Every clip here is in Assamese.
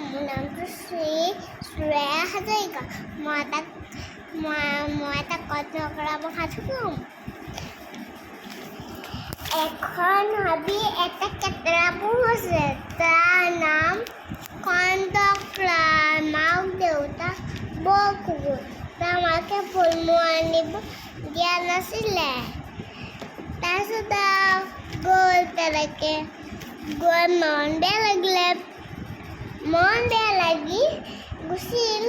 মোৰ নামটো শ্ৰেয়া হাজৰিকা। মই এটা কণ্ঠকৰা সাধু ক'ম। এখন হাবি এটা কেতেৰা পুহিছে, তাৰ নাম কণ্ঠকৰা। মাক দেউতাক বৰ কুকুৰ, তাৰ মাকে ফল-মূল আনিব দিয়া নাছিলে। তাৰপিছত গ'ল তেনেকৈ গৈ মন বেয়া লাগি গুচিল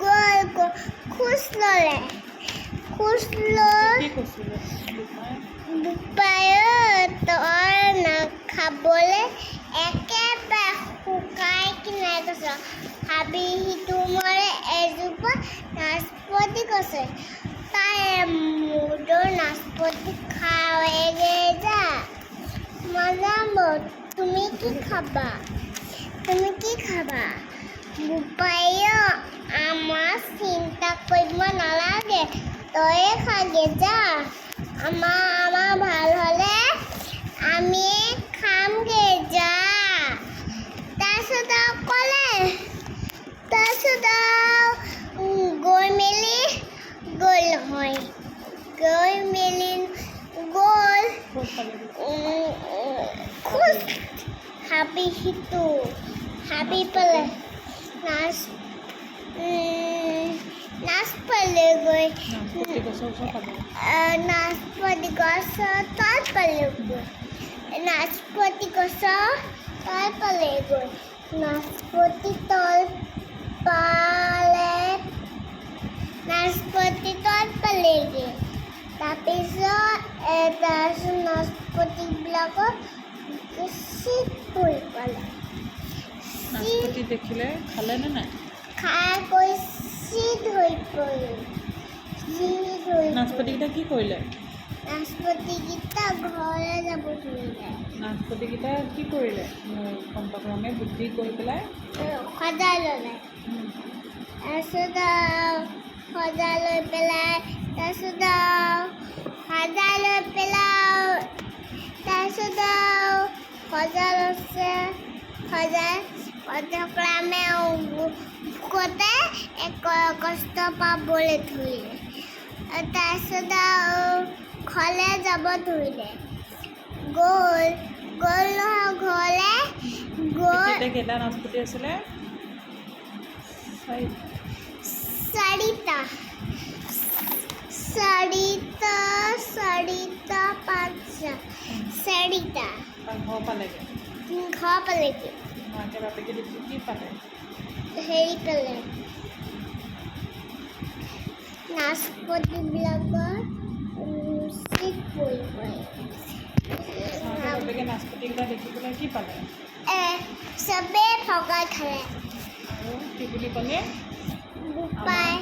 গ'ল খোজ ল'লে। বোপাই তই নাখাবলৈ একেবাৰে শুকাই কিনাই গৈছ। হাবি সিটো মৰে এজোপা নাচপতি গছে, তাই মুদৰ নাচপতি খাওঁগে যা। মজাম, তুমি কি খাবা? বোপাই আমাৰ চিন্তা কৰিব নালাগে, তয়ে খাগে যা। আমাৰ ভাল হ'লে আমি খামগে যা। তাৰপিছত ক'লে। তাৰপিছত গৈ মেলি খোজ হাবি সিটো হাবি পালে নাচপালেগৈ নাচপতি গছৰ তল পালেগৈ। নাচপতি তল পালেগৈ। তাৰপিছত নাচপতিবিলাকৰ চিট পৰি পালে। নাচপতি দেখিলে খালে নে নাই? খাই কৈ চিট হৈ পৰিল। নাচপতিকেইটা কি কৰিলে? নাচপতিকেইটা ঘৰলৈ যাব ধৰিলে। নাচপতিকেইটা কি কৰিলে? কণ্ঠকৰামে বুদ্ধি কৰি পেলাই সজাই ল'লে। তাৰপিছত সজাই লৈ পেলাই কণ্ঠকৰামে ভোকতে কষ্ট পাবলৈ ধৰিলে। তাৰপিছত ঘৰলৈ যাব ধৰিলে। গ'ল নহয় ঘৰলৈ কেইটা নাচপতি আছিলে? চাৰিটা, পাঁচটা, চাৰিটা। ঘৰ পালেগৈ। মাকে বাপেকে দেখি কি পালে? হেৰি পালে, নাচপতিবিলাকৰ চিট পৰি পৰে। মাকে বাপেকে নাচপতিকেইটা দেখি পেলাই কি পালে? চবেই ভগাই খালে। আৰু কি বুলি ক'লে? বোপাই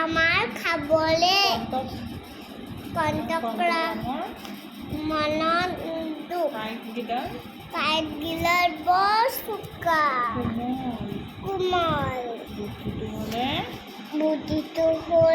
আমাৰ খাবলৈ কণ্ঠকৰা মনত দুখ। কাঁইটগিলাত বৰ চোকা কোমল। বুদ্ধিটো হ'ল